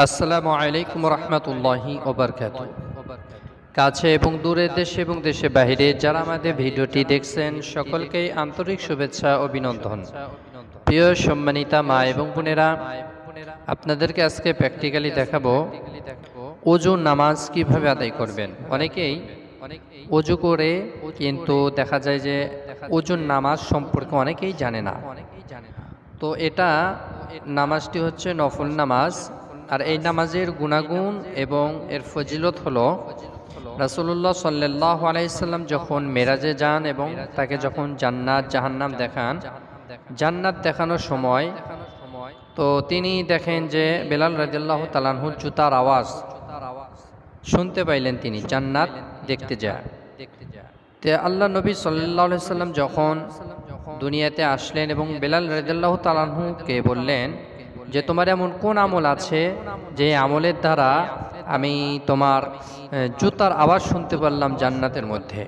আসসালামু আলাইকুম রহমতুল্লাহি ওয়া বারাকাতুহু। কাছে এবং দূরে, দেশে এবং দেশে বাইরে যারা আমাদের ভিডিওটি দেখছেন সকলকেই আন্তরিক শুভেচ্ছা ও অভিনন্দন। প্রিয় সম্মানিতা মা এবং বোনেরা, আপনাদেরকে আজকে প্র্যাকটিক্যালি দেখাবো ওযু নামাজ কিভাবে আদায় করবেন। অনেকেই ওযু করে কিন্তু দেখা যায় যে ওযুর নামাজ সম্পর্কে অনেকেই জানে না। তো এটা নামাজটি হচ্ছে নফল নামাজ, আর এই নামাজের গুণাগুণ এবং এর ফজিলত হলো রাসূলুল্লাহ সাল্লাল্লাহু আলাইহি সাল্লাম যখন মেরাজে যান এবং তাকে যখন জান্নাত জাহান্নাম দেখান, জান্নাত দেখানোর সময় তো তিনি দেখেন যে বেলাল রাদিয়াল্লাহু তাআলা আনহুর জুতার আওয়াজ শুনতে পাইলেন, তিনি জান্নাত দেখতে যায়। তে আল্লাহ নবী সাল্লাল্লাহু আলাইহি সাল্লাম যখন দুনিয়াতে আসলেন এবং বেলাল রাদিয়াল্লাহু তাআলা আনহুকে বললেন যে তোমার এমন কোন আমল আছে যে আমলের দ্বারা আমি তোমার জুতার আওয়াজ শুনতে পারলাম জান্নাতের মধ্যে।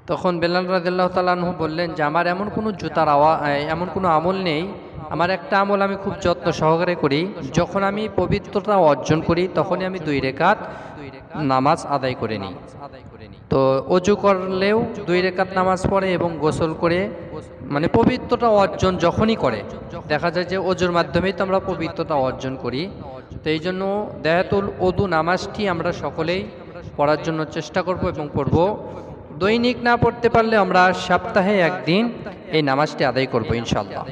তখন বেলাল রাদিয়াল্লাহু তাআলা আনহু বললেন যে আমার এমন কোনো জুতার আওয়াজ, এমন কোনো আমল নেই। আমার একটা আমল আমি খুব যত্ন সহকারে করি, যখন আমি পবিত্রতা অর্জন করি তখনই আমি 2 রাকাত নামাজ আদায় করে নিই। তো ওযু করলেও 2 রাকাত নামাজ পড়ে এবং গোসল করে, মানে পবিত্রতা অর্জন যখনই করে, দেখা যায় যে ওযুর মাধ্যমেই তো আমরা পবিত্রতা অর্জন করি। তো এই জন্য দায়াতুল ওযু নামাজটি আমরা সকলেই পড়ার জন্য চেষ্টা করব এবং পড়ব। দৈনিক না পড়তে পারলে আমরা সপ্তাহে একদিন এই নামাজটি আদায় করব ইনশাআল্লাহ।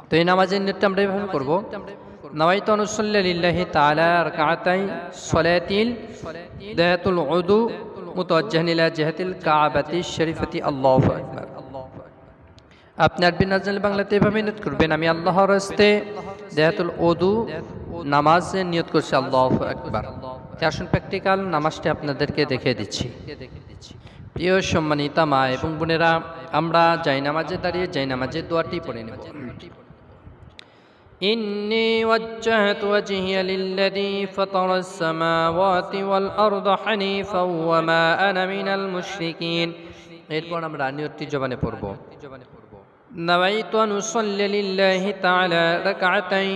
তো এই নামাজের নিয়তটা আমরা এইভাবে করব: নাওয়াইতু আন উসাল্লি লিল্লাহি তাআলা রাকাতাই সলাতিল দায়াতুল ওযু মুতাওয়াজ্জিহান ইলা জিহাতিল কাবাতি শরীফাতি আল্লাহু আকবার। আপনি আরবি না জানলে বাংলাতে এভাবে নিয়ত করবেন: আমি আল্লাহর রাস্তে দায়াতুল ওযু নামাজের নিয়ত করছি, আল্লাহু আকবার। আসুন প্র্যাকটিক্যাল নামাজটি আপনাদেরকে দেখিয়ে দিচ্ছি। প্রিয় সম্মানিতা মা এবং বোনেরা, আমরা জায়নামাজে দাঁড়িয়ে জায়নামাজের দোয়াটি পড়ে নেব। ইন্নী ওয়াজ্জাহতু ওয়াজহিয়া লিল্লাযী ফাতারাস সামাওয়াতি ওয়াল আরদা হানিফাও ওয়া মা আনা মিনাল মুশরিকিন। এরপর আমরা নিয়তটি জবানে পড়ব: নাওয়াইতু আন উসাল্লি লিল্লাহি তাআলা রাকাতাই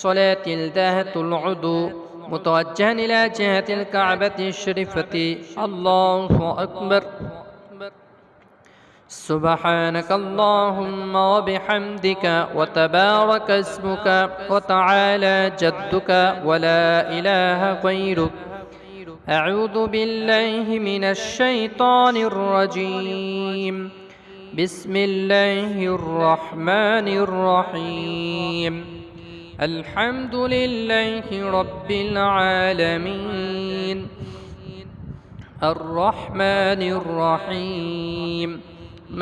সলাতিল দাহাতুল উযু মুতাওয়াজ্জিহান ইলা জিহাতিল কাবাতি শরীফাতি আল্লাহু আকবার। سبحانك اللهم وبحمدك وتبارك اسمك وتعالى جدك ولا إله غيرك. أعوذ بالله من الشيطان الرجيم. بسم الله الرحمن الرحيم. الحمد لله رب العالمين الرحمن الرحيم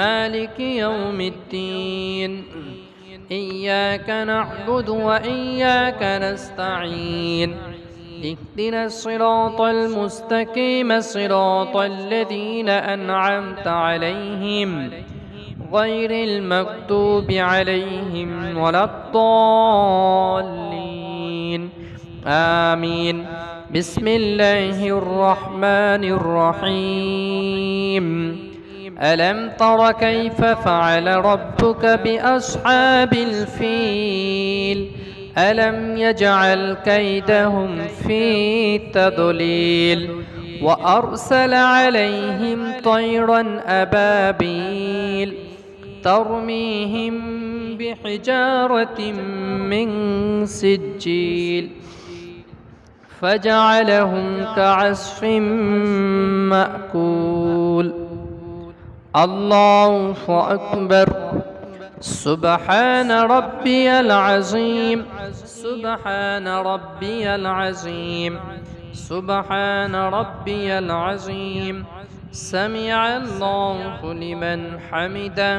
مالك يوم الدين. إياك نعبد وإياك نستعين. اهدنا الصراط المستقيم صراط الذين أنعمت عليهم غير المكتوب عليهم ولا الضالين آمين. بسم الله الرحمن الرحيم. ألم تر كيف فعل ربك بأصحاب الفيل؟ ألم يجعل كيدهم في تضليل وأرسل عليهم طيرا أبابيل ترميهم بحجارة من سجيل فجعلهم كعصف مأكول. الله أكبر. سبحان ربي العظيم. سبحان ربي العظيم. سبحان ربي العظيم. سمع الله لمن حمده.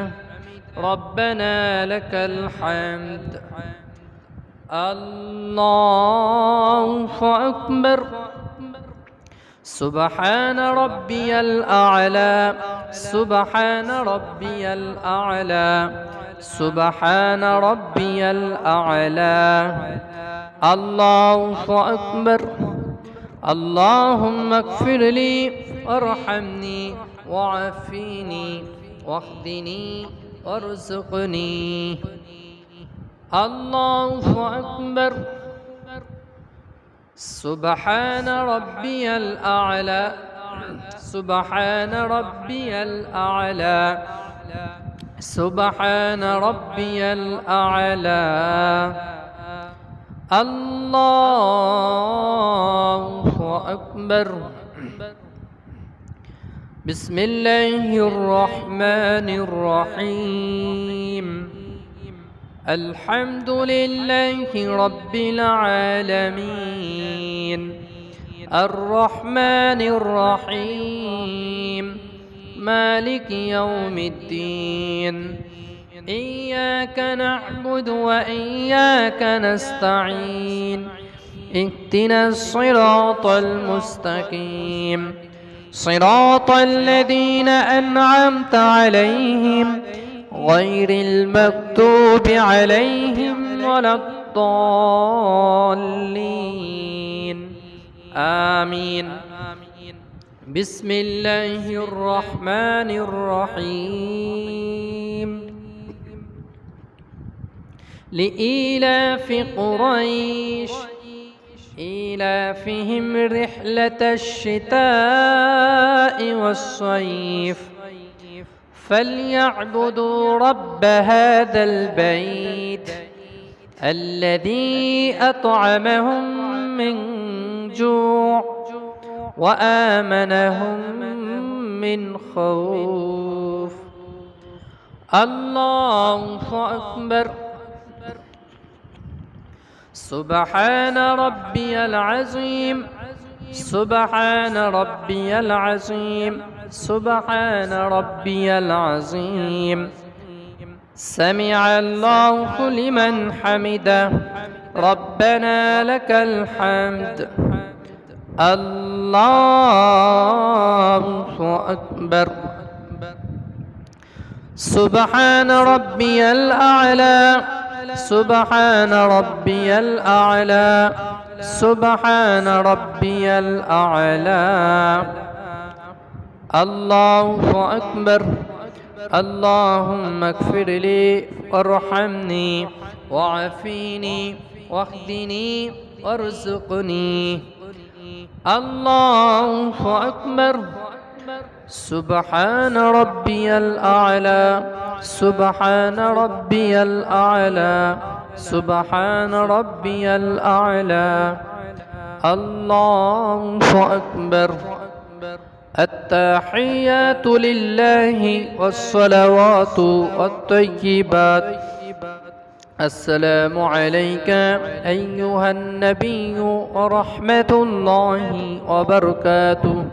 ربنا لك الحمد. الله أكبر. سبحان ربي الأعلى. سبحان ربي الأعلى. سبحان ربي الأعلى. الله أكبر. اللهم اغفر لي وارحمني وعافني واهدني وارزقني. الله أكبر. سبحان ربي الأعلى سبحان ربي الأعلى سبحان ربي الأعلى الله أكبر بسم الله الرحمن الرحيم الحمد لله رب العالمين الرحمن الرحيم مالك يوم الدين إياك نعبد وإياك نستعين اهدنا الصراط المستقيم صراط الذين أنعمت عليهم غير المكتوب عليهم ولا الضالين آمين بسم الله الرحمن الرحيم لإيلاف قريش إيلافهم رحلة الشتاء والصيف فليعبدوا رب هذا البيت الذي أطعمهم من جوع وآمنهم من خوف الله أكبر سبحان ربي العظيم سبحان ربي العظيم سبحان ربي العظيم سمع الله لمن حمده ربنا لك الحمد الله أكبر سبحان ربي الأعلى سبحان ربي الأعلى سبحان ربي الأعلى الله أكبر اللهم اغفر لي وارحمني وعافيني واهدني وارزقني الله أكبر سبحان ربي الأعلى سبحان ربي الأعلى سبحان ربي الأعلى الله أكبر التحيات لله والصلوات والطيبات السلام عليك أيها النبي ورحمة الله وبركاته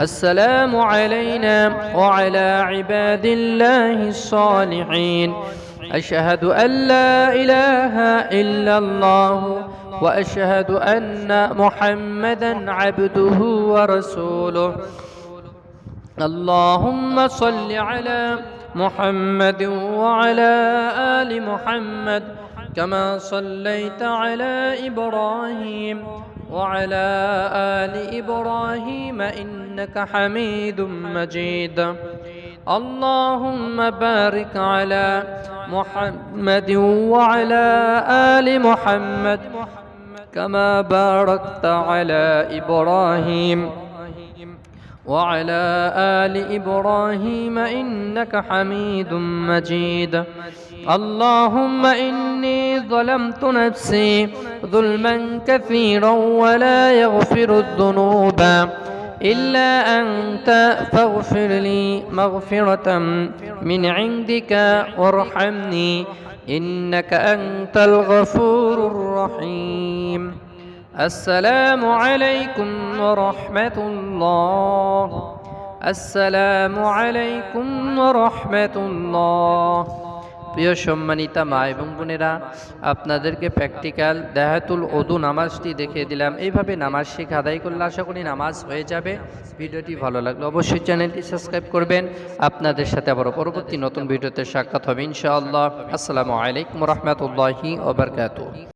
السلام علينا وعلى عباد الله الصالحين أشهد أن لا إله إلا الله وأشهد أن محمدا عبده ورسوله اللهم صل على محمد وعلى آل محمد كما صليت على إبراهيم وعلى آل إبراهيم إنك حميد مجيد اللهم بارك على محمد وعلى آل محمد كما باركت على إبراهيم وعلى آل إبراهيم إنك حميد مجيد اللهم إني ظلمت نفسي ظلما كثيرا ولا يغفر الذنوب إلا أنت فاغفر لي مغفرة من عندك وارحمني إنك أنت الغفور الرحيم السلام عليكم ورحمة الله السلام عليكم ورحمة الله প্রিয় সম্মানিতা মা এবং বোনেরা আপনাদেরকে প্র্যাকটিক্যাল দাহাতুল ওযু নামাজটি দেখিয়ে দিলাম এইভাবে নামাজ শিখে আদায় করলে আশা করি নামাজ হয়ে যাবে ভিডিওটি ভালো লাগলে অবশ্যই চ্যানেলটি সাবস্ক্রাইব করবেন আপনাদের সাথে আবার পরবর্তী নতুন ভিডিওতে সাক্ষাৎ হবে ইনশাআল্লাহ আসসালামু আলাইকুম ওয়া রাহমাতুল্লাহি ওয়া বারাকাতুহু